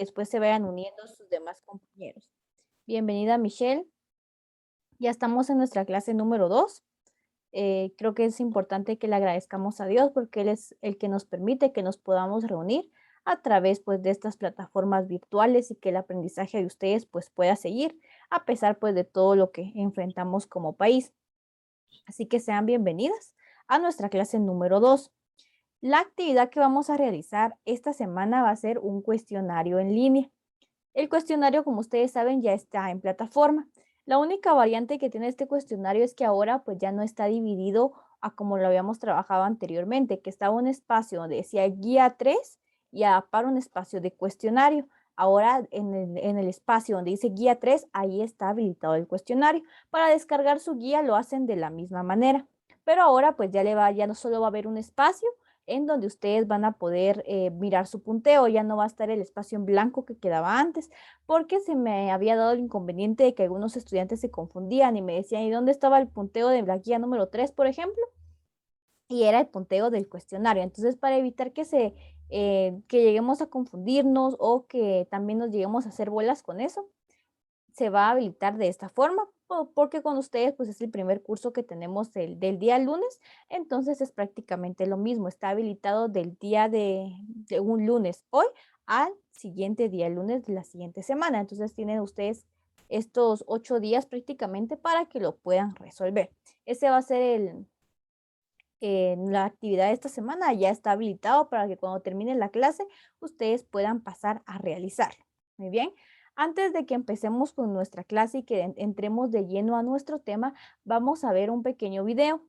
después se vayan uniendo sus demás compañeros. Bienvenida, Michelle. Ya estamos en nuestra clase número 2. Creo que es importante que le agradezcamos a Dios porque Él es el que nos permite que nos podamos reunir a través pues de estas plataformas virtuales y que el aprendizaje de ustedes pues pueda seguir a pesar pues de todo lo que enfrentamos como país. Así que sean bienvenidas a nuestra clase número 2. La actividad que vamos a realizar esta semana va a ser un cuestionario en línea. El cuestionario, como ustedes saben, ya está en plataforma. La única variante que tiene este cuestionario es que ahora pues ya no está dividido a como lo habíamos trabajado anteriormente, que estaba un espacio donde decía guía 3 y para un espacio de cuestionario. Ahora en el espacio donde dice guía 3, ahí está habilitado el cuestionario. Para descargar su guía lo hacen de la misma manera. Pero ahora pues ya no solo va a haber un espacio en donde ustedes van a poder mirar su punteo, ya no va a estar el espacio en blanco que quedaba antes, porque se me había dado el inconveniente de que algunos estudiantes se confundían y me decían, ¿y dónde estaba el punteo de la guía número 3, por ejemplo? Y era el punteo del cuestionario. Entonces, para evitar que lleguemos a confundirnos o que también nos lleguemos a hacer bolas con eso, se va a habilitar de esta forma, porque con ustedes pues es el primer curso que tenemos del día lunes, entonces es prácticamente lo mismo, está habilitado del día de un lunes hoy al siguiente día, el lunes de la siguiente semana. Entonces tienen ustedes estos 8 días prácticamente para que lo puedan resolver. Ese va a ser la actividad de esta semana, ya está habilitado para que cuando termine la clase ustedes puedan pasar a realizarlo. Muy bien. Antes de que empecemos con nuestra clase y que entremos de lleno a nuestro tema, vamos a ver un pequeño video.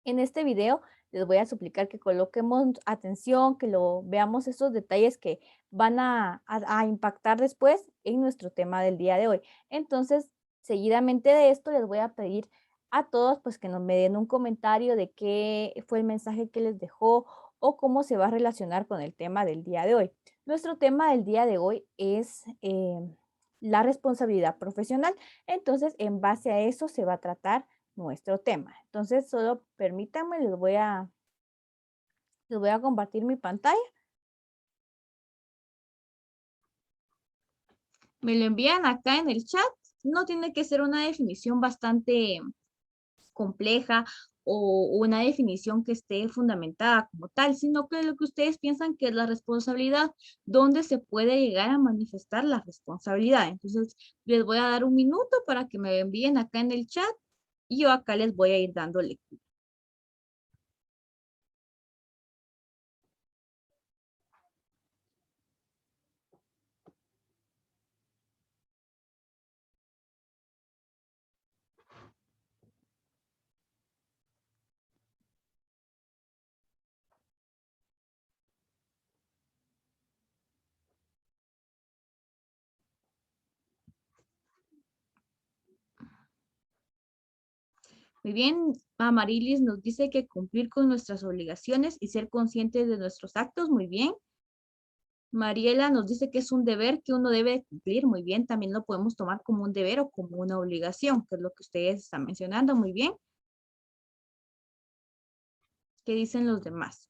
En este video les voy a suplicar que coloquemos atención, que lo veamos estos detalles que van a impactar después en nuestro tema del día de hoy. Entonces, seguidamente de esto les voy a pedir a todos pues que me den un comentario de qué fue el mensaje que les dejó o cómo se va a relacionar con el tema del día de hoy. Nuestro tema del día de hoy es la responsabilidad profesional. Entonces, en base a eso se va a tratar nuestro tema. Entonces, solo permítanme, les voy a compartir mi pantalla. Me lo envían acá en el chat. No tiene que ser una definición bastante compleja o una definición que esté fundamentada como tal, sino que lo que ustedes piensan que es la responsabilidad, dónde se puede llegar a manifestar la responsabilidad. Entonces, les voy a dar un minuto para que me envíen acá en el chat y yo acá les voy a ir dando lectura. Muy bien, Amarilis nos dice que cumplir con nuestras obligaciones y ser conscientes de nuestros actos, muy bien. Mariela nos dice que es un deber que uno debe cumplir, muy bien. También lo podemos tomar como un deber o como una obligación, que es lo que ustedes están mencionando, muy bien. ¿Qué dicen los demás?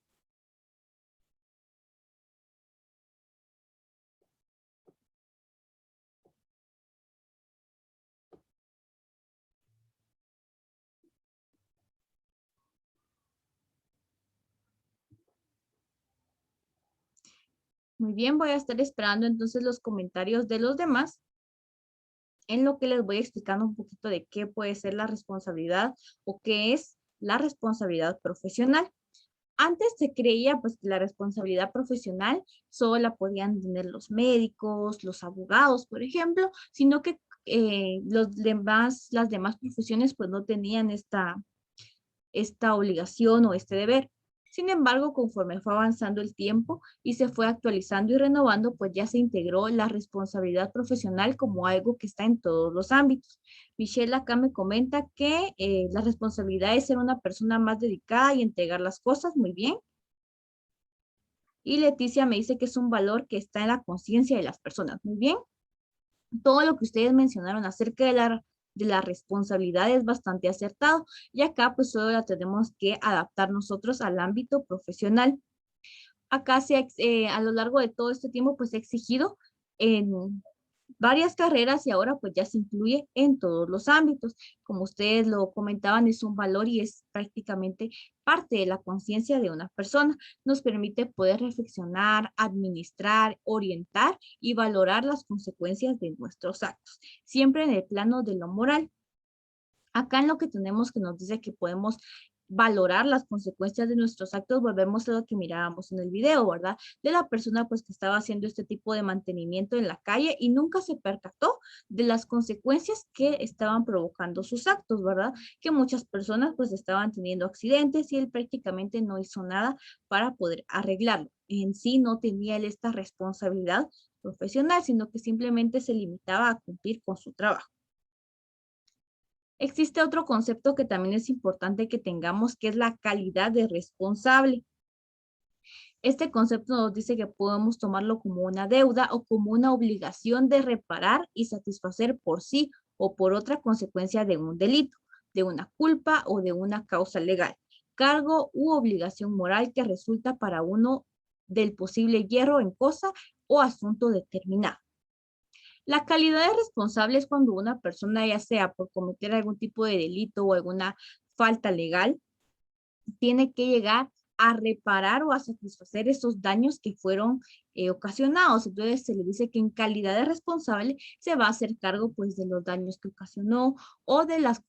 Muy bien, voy a estar esperando entonces los comentarios de los demás, en lo que les voy explicando un poquito de qué puede ser la responsabilidad o qué es la responsabilidad profesional. Antes se creía pues que la responsabilidad profesional solo la podían tener los médicos, los abogados, por ejemplo, sino que las demás profesiones pues no tenían esta obligación o este deber. Sin embargo, conforme fue avanzando el tiempo y se fue actualizando y renovando, pues ya se integró la responsabilidad profesional como algo que está en todos los ámbitos. Michelle acá me comenta que la responsabilidad es ser una persona más dedicada y entregar las cosas muy bien. Y Leticia me dice que es un valor que está en la conciencia de las personas. Muy bien. Todo lo que ustedes mencionaron acerca de la responsabilidad es bastante acertado. Y acá pues solo la tenemos que adaptar nosotros al ámbito profesional. Acá a lo largo de todo este tiempo pues se ha exigido en varias carreras y ahora pues ya se incluye en todos los ámbitos. Como ustedes lo comentaban, es un valor y es prácticamente parte de la conciencia de una persona. Nos permite poder reflexionar, administrar, orientar y valorar las consecuencias de nuestros actos, siempre en el plano de lo moral. Acá en lo que tenemos que nos dice que podemos valorar las consecuencias de nuestros actos, volvemos a lo que mirábamos en el video, ¿verdad? De la persona pues que estaba haciendo este tipo de mantenimiento en la calle y nunca se percató de las consecuencias que estaban provocando sus actos, ¿verdad? Que muchas personas pues estaban teniendo accidentes y él prácticamente no hizo nada para poder arreglarlo. En sí no tenía él esta responsabilidad profesional, sino que simplemente se limitaba a cumplir con su trabajo. Existe otro concepto que también es importante que tengamos, que es la calidad de responsable. Este concepto nos dice que podemos tomarlo como una deuda o como una obligación de reparar y satisfacer por sí o por otra consecuencia de un delito, de una culpa o de una causa legal, cargo u obligación moral que resulta para uno del posible hierro en cosa o asunto determinado. La calidad de responsable es cuando una persona, ya sea por cometer algún tipo de delito o alguna falta legal, tiene que llegar a reparar o a satisfacer esos daños que fueron ocasionados. Entonces se le dice que en calidad de responsable se va a hacer cargo pues de los daños que ocasionó o de las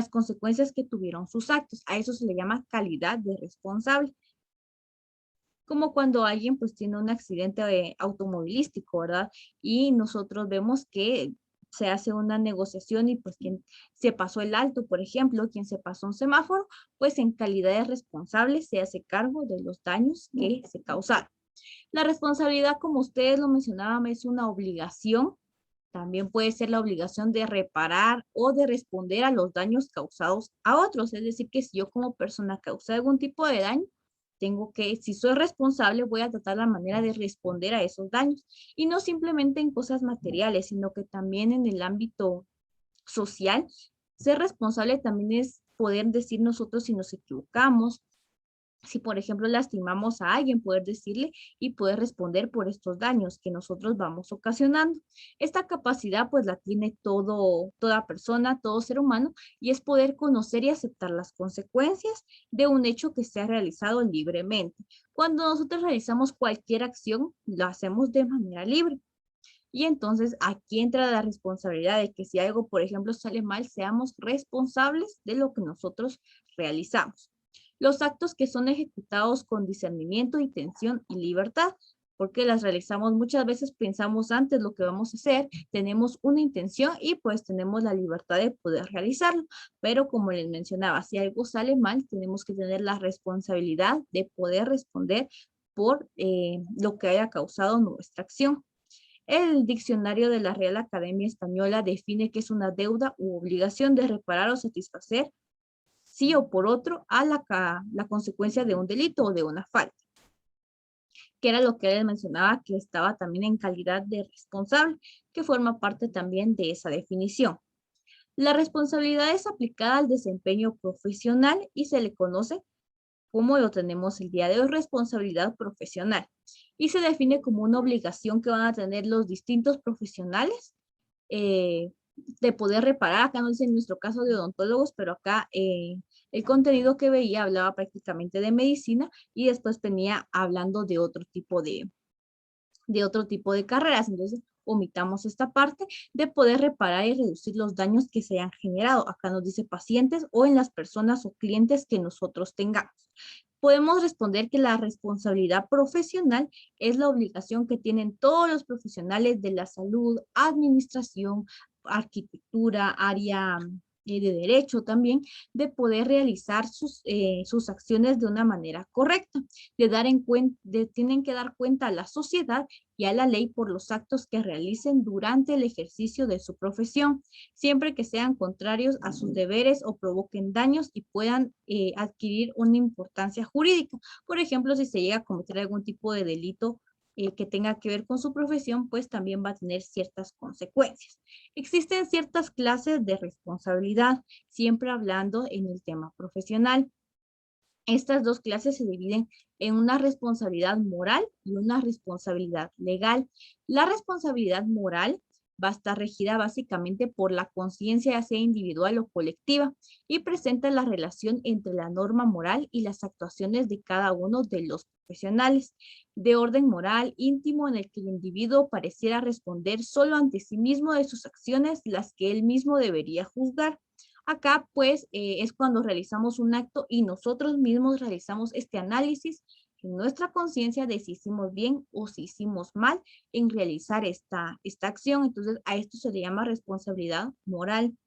consecuencias que tuvieron sus actos. A eso se le llama calidad de responsable, como cuando alguien pues tiene un accidente automovilístico, ¿verdad? Y nosotros vemos que se hace una negociación y pues quien se pasó el alto, por ejemplo, quien se pasó un semáforo, pues en calidad de responsable se hace cargo de los daños que se causaron. La responsabilidad, como ustedes lo mencionaban, es una obligación. También puede ser la obligación de reparar o de responder a los daños causados a otros. Es decir, que si yo como persona causé algún tipo de daño, tengo que, si soy responsable, voy a tratar la manera de responder a esos daños. Y no simplemente en cosas materiales, sino que también en el ámbito social. Ser responsable también es poder decir nosotros si nos equivocamos, si por ejemplo lastimamos a alguien, poder decirle y poder responder por estos daños que nosotros vamos ocasionando. Esta capacidad pues la tiene toda persona, todo ser humano, y es poder conocer y aceptar las consecuencias de un hecho que se ha realizado libremente. Cuando nosotros realizamos cualquier acción, lo hacemos de manera libre. Y entonces aquí entra la responsabilidad de que si algo, por ejemplo, sale mal, seamos responsables de lo que nosotros realizamos. Los actos que son ejecutados con discernimiento, intención y libertad, porque las realizamos muchas veces, pensamos antes lo que vamos a hacer, tenemos una intención y pues tenemos la libertad de poder realizarlo. Pero como les mencionaba, si algo sale mal, tenemos que tener la responsabilidad de poder responder por lo que haya causado nuestra acción. El diccionario de la Real Academia Española define que es una deuda u obligación de reparar o satisfacer, sí o por otro, a la consecuencia de un delito o de una falta, que era lo que él mencionaba, que estaba también en calidad de responsable, que forma parte también de esa definición. La responsabilidad es aplicada al desempeño profesional y se le conoce, como lo tenemos el día de hoy, responsabilidad profesional. Y se define como una obligación que van a tener los distintos profesionales de poder reparar. Acá no dice en nuestro caso de odontólogos, pero acá el contenido que veía hablaba prácticamente de medicina y después venía hablando de otro tipo de carreras. Entonces, omitamos esta parte de poder reparar y reducir los daños que se hayan generado. Acá nos dice pacientes o en las personas o clientes que nosotros tengamos. Podemos responder que la responsabilidad profesional es la obligación que tienen todos los profesionales de la salud, administración, arquitectura, área de derecho también, de poder realizar sus acciones de una manera correcta, tienen que dar cuenta a la sociedad y a la ley por los actos que realicen durante el ejercicio de su profesión, siempre que sean contrarios a sus deberes o provoquen daños y puedan adquirir una importancia jurídica. Por ejemplo, si se llega a cometer algún tipo de delito que tenga que ver con su profesión, pues también va a tener ciertas consecuencias. Existen ciertas clases de responsabilidad, siempre hablando en el tema profesional. Estas dos clases se dividen en una responsabilidad moral y una responsabilidad legal. La responsabilidad moral va a estar regida básicamente por la conciencia, ya sea individual o colectiva, y presenta la relación entre la norma moral y las actuaciones de cada uno de los profesionales, de orden moral íntimo en el que el individuo pareciera responder solo ante sí mismo de sus acciones, las que él mismo debería juzgar. Acá, pues, es cuando realizamos un acto y nosotros mismos realizamos este análisis en nuestra conciencia de si hicimos bien o si hicimos mal en realizar esta acción. Entonces, a esto se le llama responsabilidad moral.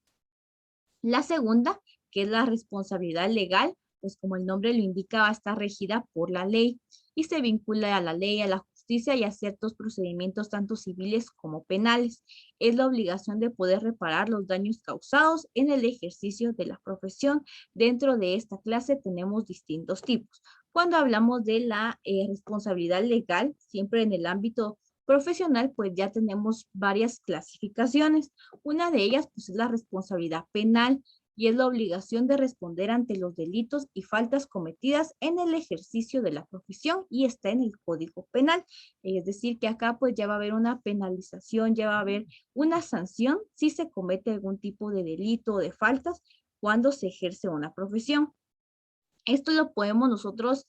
La segunda, que es la responsabilidad legal, pues como el nombre lo indica, va a estar regida por la ley y se vincula a la ley, a la justicia y a ciertos procedimientos tanto civiles como penales. Es la obligación de poder reparar los daños causados en el ejercicio de la profesión. Dentro de esta clase tenemos distintos tipos. Cuando hablamos de la responsabilidad legal, siempre en el ámbito profesional, pues ya tenemos varias clasificaciones. Una de ellas, pues, es la responsabilidad penal y es la obligación de responder ante los delitos y faltas cometidas en el ejercicio de la profesión y está en el Código Penal. Es decir, que acá pues ya va a haber una penalización, ya va a haber una sanción si se comete algún tipo de delito o de faltas cuando se ejerce una profesión. Esto lo podemos nosotros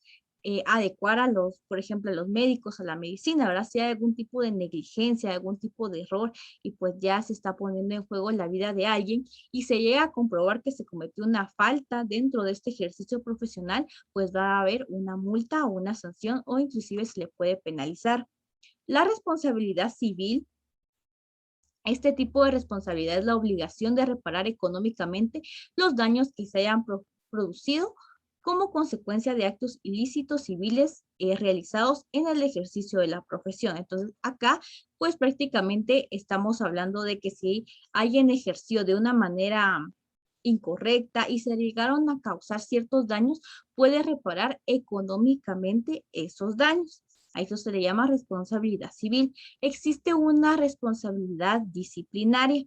adecuar a los, por ejemplo, a los médicos, a la medicina, ¿verdad? Si hay algún tipo de negligencia, algún tipo de error y pues ya se está poniendo en juego la vida de alguien y se llega a comprobar que se cometió una falta dentro de este ejercicio profesional, pues va a haber una multa o una sanción o inclusive se le puede penalizar. La responsabilidad civil, este tipo de responsabilidad es la obligación de reparar económicamente los daños que se hayan producido como consecuencia de actos ilícitos civiles realizados en el ejercicio de la profesión. Entonces, acá, pues prácticamente estamos hablando de que si alguien ejerció de una manera incorrecta y se llegaron a causar ciertos daños, puede reparar económicamente esos daños. A eso se le llama responsabilidad civil. Existe una responsabilidad disciplinaria.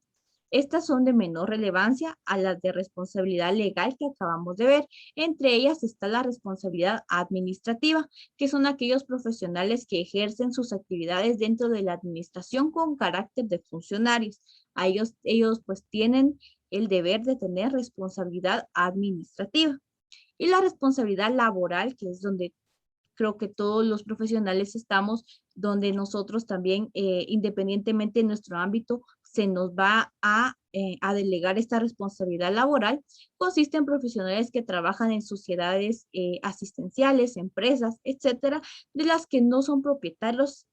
Estas son de menor relevancia a las de responsabilidad legal que acabamos de ver. Entre ellas está la responsabilidad administrativa, que son aquellos profesionales que ejercen sus actividades dentro de la administración con carácter de funcionarios. A ellos pues tienen el deber de tener responsabilidad administrativa. Y la responsabilidad laboral, que es donde creo que todos los profesionales estamos, donde nosotros también, independientemente de nuestro ámbito, se nos va a delegar esta responsabilidad laboral, consiste en profesionales que trabajan en sociedades asistenciales, empresas, etcétera, de las que no son propietarios,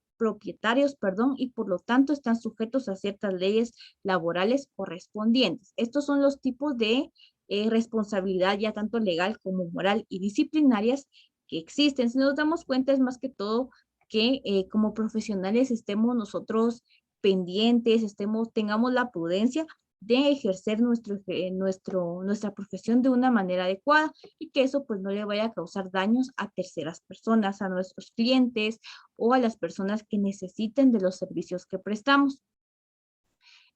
perdón, y por lo tanto están sujetos a ciertas leyes laborales correspondientes. Estos son los tipos de responsabilidad ya tanto legal como moral y disciplinarias que existen. Si nos damos cuenta es más que todo que como profesionales estemos nosotros pendientes, tengamos la prudencia de ejercer nuestra profesión de una manera adecuada y que eso pues no le vaya a causar daños a terceras personas, a nuestros clientes o a las personas que necesiten de los servicios que prestamos.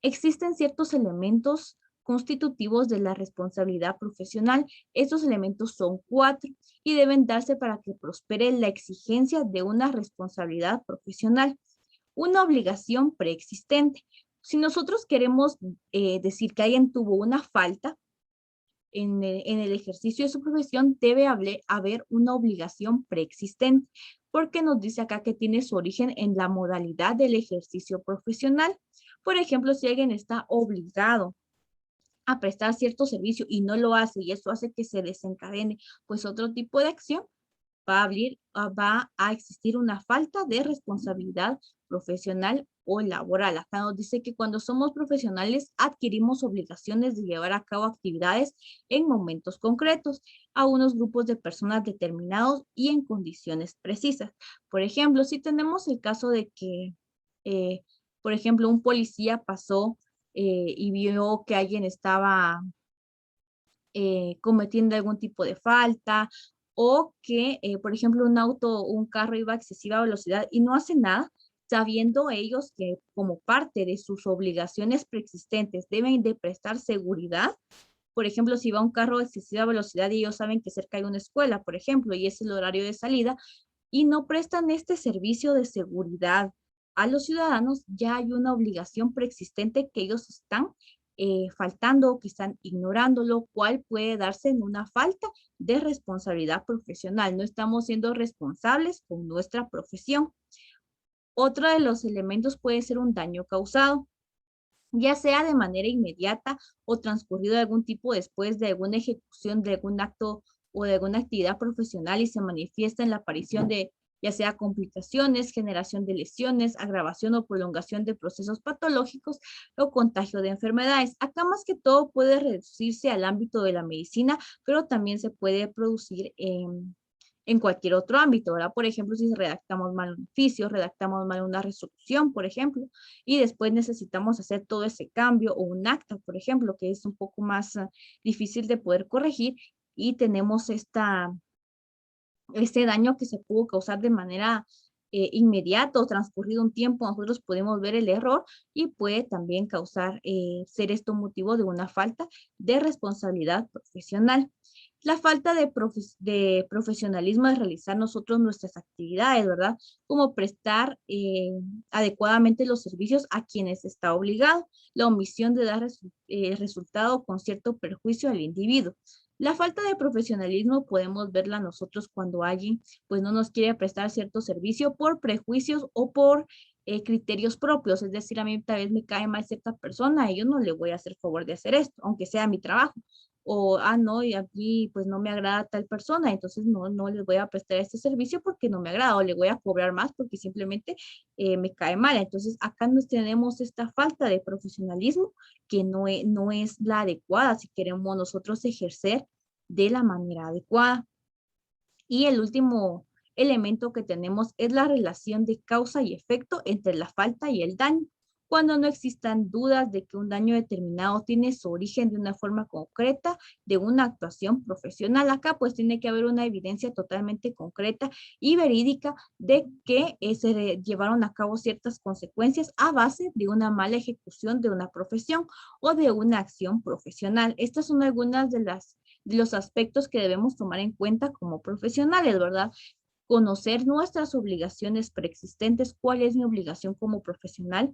Existen ciertos elementos constitutivos de la responsabilidad profesional. Estos elementos son 4 y deben darse para que prospere la exigencia de una responsabilidad profesional. Una obligación preexistente. Si nosotros queremos decir que alguien tuvo una falta en el ejercicio de su profesión, debe haber una obligación preexistente, porque nos dice acá que tiene su origen en la modalidad del ejercicio profesional. Por ejemplo, si alguien está obligado a prestar cierto servicio y no lo hace y eso hace que se desencadene pues otro tipo de acción, va a existir una falta de responsabilidad profesional o laboral. Acá nos dice que cuando somos profesionales adquirimos obligaciones de llevar a cabo actividades en momentos concretos a unos grupos de personas determinados y en condiciones precisas. Por ejemplo, si tenemos el caso de que, por ejemplo, un policía pasó y vio que alguien estaba cometiendo algún tipo de falta o que, por ejemplo, un carro iba a excesiva velocidad y no hace nada, sabiendo ellos que como parte de sus obligaciones preexistentes deben de prestar seguridad, Por ejemplo, si va un carro a excesiva velocidad y ellos saben que cerca hay una escuela, por ejemplo, y es el horario de salida, y no prestan este servicio de seguridad a los ciudadanos, ya hay una obligación preexistente que ellos están faltando, que están ignorando, lo cual puede darse en una falta de responsabilidad profesional. No estamos siendo responsables con nuestra profesión. Otro de los elementos puede ser un daño causado, ya sea de manera inmediata o transcurrido algún tiempo después de alguna ejecución de algún acto o de alguna actividad profesional y se manifiesta en la aparición de ya sea complicaciones, generación de lesiones, agravación o prolongación de procesos patológicos o contagio de enfermedades. Acá más que todo puede reducirse al ámbito de la medicina, pero también se puede producir en cualquier otro ámbito, ¿verdad? Por ejemplo, si redactamos mal un oficio, redactamos mal una resolución, por ejemplo, y después necesitamos hacer todo ese cambio o un acta, por ejemplo, que es un poco más difícil de poder corregir y tenemos este daño que se pudo causar de manera inmediata o transcurrido un tiempo, nosotros podemos ver el error y puede también causar, ser esto motivo de una falta de responsabilidad profesional. La falta de profesionalismo de realizar nosotros nuestras actividades, ¿verdad? Como prestar adecuadamente los servicios a quienes está obligado. La omisión de dar resultado con cierto perjuicio al individuo. La falta de profesionalismo podemos verla nosotros cuando alguien pues no nos quiere prestar cierto servicio por prejuicios o por criterios propios. Es decir, a mí tal vez me cae mal cierta persona y yo no le voy a hacer favor de hacer esto, aunque sea mi trabajo. O, no, y aquí pues no me agrada tal persona, entonces no les voy a prestar este servicio porque no me agrada o le voy a cobrar más porque simplemente me cae mal. Entonces acá nos tenemos esta falta de profesionalismo que no es la adecuada si queremos nosotros ejercer de la manera adecuada. Y el último elemento que tenemos es la relación de causa y efecto entre la falta y el daño. Cuando no existan dudas de que un daño determinado tiene su origen de una forma concreta de una actuación profesional, acá pues tiene que haber una evidencia totalmente concreta y verídica de que se llevaron a cabo ciertas consecuencias a base de una mala ejecución de una profesión o de una acción profesional. Estas son algunas de los aspectos que debemos tomar en cuenta como profesionales, ¿verdad? Conocer nuestras obligaciones preexistentes, cuál es mi obligación como profesional,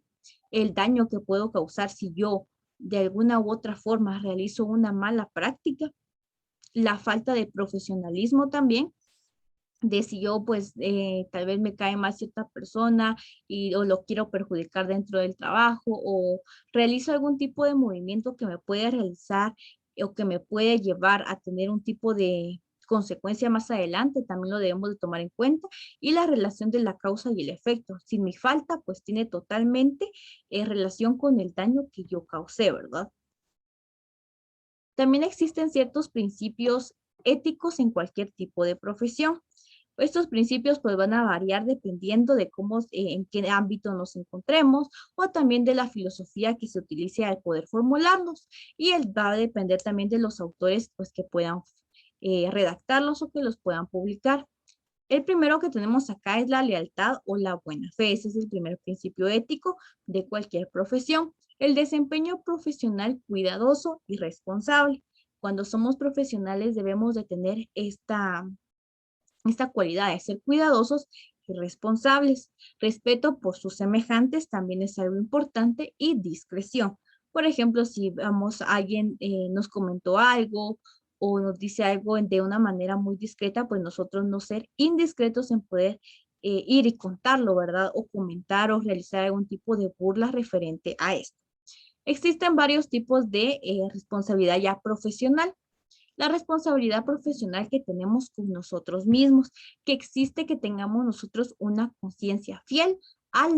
el daño que puedo causar si yo de alguna u otra forma realizo una mala práctica, la falta de profesionalismo también, de si yo pues tal vez me cae mal cierta persona o lo quiero perjudicar dentro del trabajo o realizo algún tipo de movimiento que me puede realizar o que me puede llevar a tener un tipo de consecuencia más adelante, también lo debemos de tomar en cuenta y la relación de la causa y el efecto. Si mi falta pues tiene totalmente relación con el daño que yo causé, ¿verdad? También existen ciertos principios éticos en cualquier tipo de profesión. Estos principios pues van a variar dependiendo de cómo, en qué ámbito nos encontremos o también de la filosofía que se utilice al poder formularlos. Y va a depender también de los autores pues que puedan redactarlos o que los puedan publicar. El primero que tenemos acá es la lealtad o la buena fe. Ese es el primer principio ético de cualquier profesión. El desempeño profesional cuidadoso y responsable. Cuando somos profesionales debemos de tener esta cualidad de ser cuidadosos y responsables. Respeto por sus semejantes también es algo importante y discreción. Por ejemplo, si vamos, alguien nos comentó algo o nos dice algo de una manera muy discreta, pues nosotros no ser indiscretos en poder ir y contarlo, ¿verdad? O comentar o realizar algún tipo de burla referente a esto. Existen varios tipos de responsabilidad ya profesional. La responsabilidad profesional que tenemos con nosotros mismos, que existe que tengamos nosotros una conciencia fiel a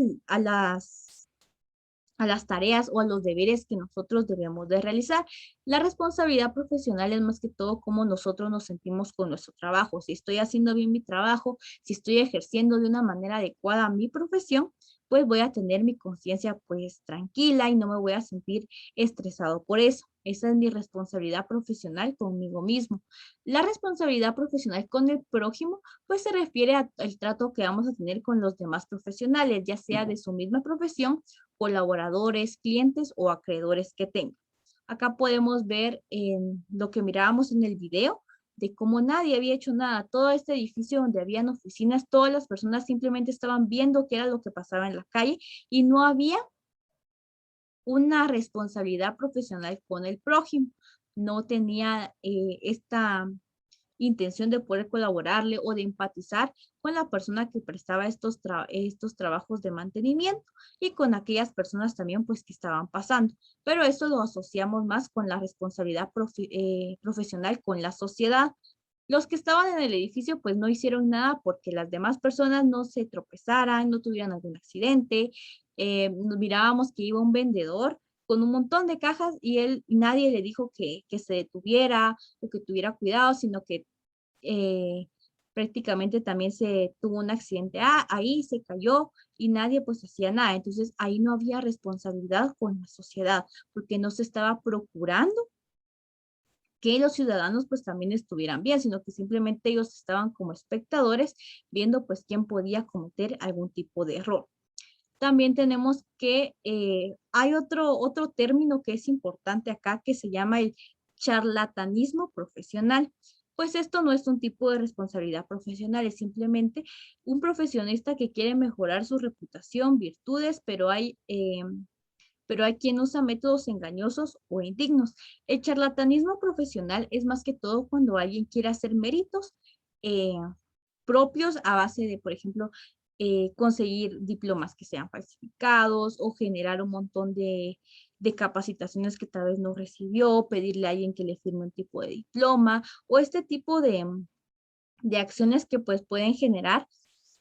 las tareas o a los deberes que nosotros debemos de realizar. La responsabilidad profesional es más que todo cómo nosotros nos sentimos con nuestro trabajo. Si estoy haciendo bien mi trabajo, si estoy ejerciendo de una manera adecuada mi profesión, pues voy a tener mi conciencia pues tranquila y no me voy a sentir estresado por eso. Esa es mi responsabilidad profesional conmigo mismo. La responsabilidad profesional con el prójimo, pues se refiere al trato que vamos a tener con los demás profesionales, ya sea de su misma profesión, colaboradores, clientes o acreedores que tenga. Acá podemos ver lo que mirábamos en el video, de cómo nadie había hecho nada. Todo este edificio donde habían oficinas, todas las personas simplemente estaban viendo qué era lo que pasaba en la calle y no había una responsabilidad profesional con el prójimo. No tenía esta intención de poder colaborarle o de empatizar con la persona que prestaba estos trabajos de mantenimiento y con aquellas personas también pues que estaban pasando. Pero eso lo asociamos más con la responsabilidad profesional con la sociedad. Los que estaban en el edificio pues no hicieron nada porque las demás personas no se tropezaran, no tuvieran algún accidente. Mirábamos que iba un vendedor con un montón de cajas y nadie le dijo que se detuviera o que tuviera cuidado, sino que eh, prácticamente también se tuvo un accidente. Ahí se cayó y nadie pues hacía nada. Entonces ahí no había responsabilidad con la sociedad porque no se estaba procurando que los ciudadanos pues también estuvieran bien, sino que simplemente ellos estaban como espectadores viendo pues quién podía cometer algún tipo de error. También tenemos que hay otro término que es importante acá que se llama el charlatanismo profesional. Pues esto no es un tipo de responsabilidad profesional, es simplemente un profesionista que quiere mejorar su reputación, virtudes, pero hay quien usa métodos engañosos o indignos. El charlatanismo profesional es más que todo cuando alguien quiere hacer méritos eh, propios a base de, por ejemplo, conseguir diplomas que sean falsificados o generar un montón de capacitaciones que tal vez no recibió, pedirle a alguien que le firme un tipo de diploma o este tipo de acciones que pues pueden generar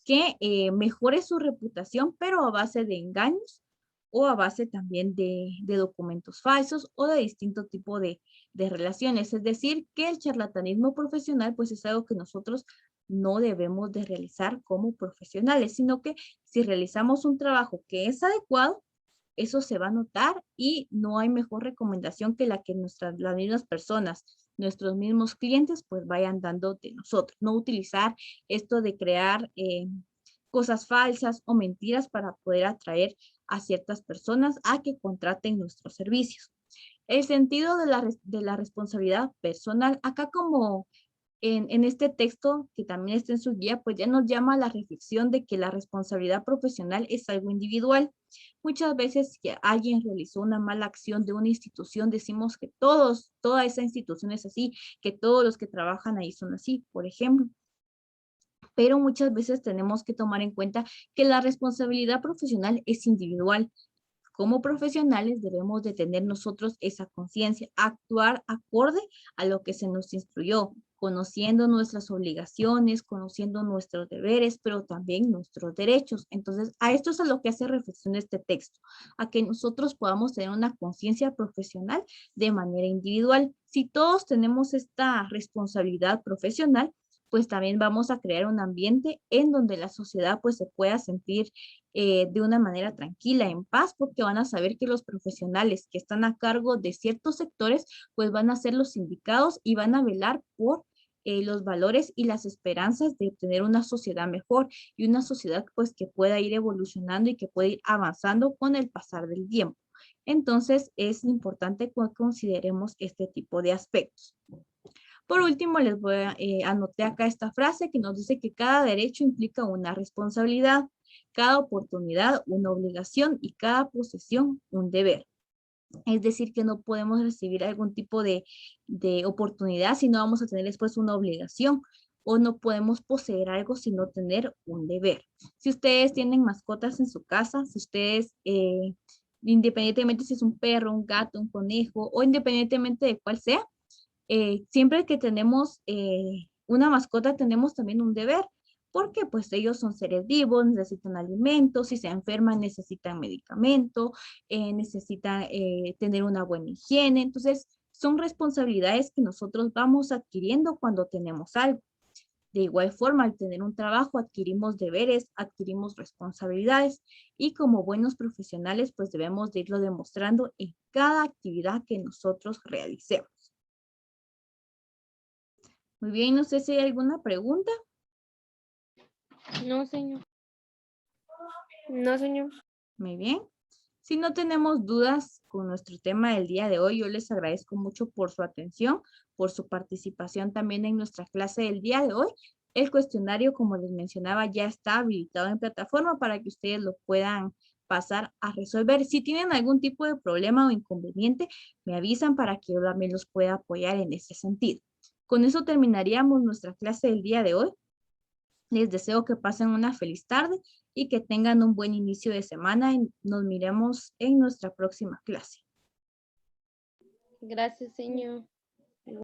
que mejore su reputación, pero a base de engaños o a base también de documentos falsos o de distinto tipo de relaciones. Es decir, que el charlatanismo profesional pues es algo que nosotros no debemos de realizar como profesionales, sino que si realizamos un trabajo que es adecuado, eso se va a notar y no hay mejor recomendación que la que las mismas personas, nuestros mismos clientes, pues vayan dando de nosotros. No utilizar esto de crear cosas falsas o mentiras para poder atraer a ciertas personas a que contraten nuestros servicios. El sentido de la responsabilidad personal, acá como en este texto, que también está en su guía, pues ya nos llama a la reflexión de que la responsabilidad profesional es algo individual. Muchas veces que alguien realizó una mala acción de una institución, decimos que toda esa institución es así, que todos los que trabajan ahí son así, por ejemplo. Pero muchas veces tenemos que tomar en cuenta que la responsabilidad profesional es individual. Como profesionales debemos de tener nosotros esa conciencia, actuar acorde a lo que se nos instruyó, conociendo nuestras obligaciones, conociendo nuestros deberes, pero también nuestros derechos. Entonces, a esto es a lo que hace reflexión este texto, a que nosotros podamos tener una conciencia profesional de manera individual. Si todos tenemos esta responsabilidad profesional, pues también vamos a crear un ambiente en donde la sociedad pues se pueda sentir de una manera tranquila, en paz, porque van a saber que los profesionales que están a cargo de ciertos sectores, pues van a ser los indicados y van a velar por los valores y las esperanzas de tener una sociedad mejor y una sociedad pues que pueda ir evolucionando y que pueda ir avanzando con el pasar del tiempo. Entonces es importante que consideremos este tipo de aspectos. Por último, les voy a anotar acá esta frase que nos dice que cada derecho implica una responsabilidad, cada oportunidad una obligación y cada posesión un deber. Es decir, que no podemos recibir algún tipo de oportunidad si no vamos a tener después una obligación o no podemos poseer algo si no tener un deber. Si ustedes tienen mascotas en su casa, si ustedes, independientemente si es un perro, un gato, un conejo o independientemente de cuál sea, siempre que tenemos una mascota tenemos también un deber, porque pues ellos son seres vivos, necesitan alimentos, si se enferman necesitan medicamento, necesitan tener una buena higiene, entonces son responsabilidades que nosotros vamos adquiriendo cuando tenemos algo. De igual forma, al tener un trabajo, adquirimos deberes, adquirimos responsabilidades y como buenos profesionales, pues debemos de irlo demostrando en cada actividad que nosotros realicemos. Muy bien, no sé si hay alguna pregunta. No, señor. No, señor. Muy bien. Si no tenemos dudas con nuestro tema del día de hoy, yo les agradezco mucho por su atención, por su participación también en nuestra clase del día de hoy. El cuestionario, como les mencionaba, ya está habilitado en plataforma para que ustedes lo puedan pasar a resolver. Si tienen algún tipo de problema o inconveniente, me avisan para que yo también los pueda apoyar en ese sentido. Con eso terminaríamos nuestra clase del día de hoy. Les deseo que pasen una feliz tarde y que tengan un buen inicio de semana. Nos miremos en nuestra próxima clase. Gracias, señor.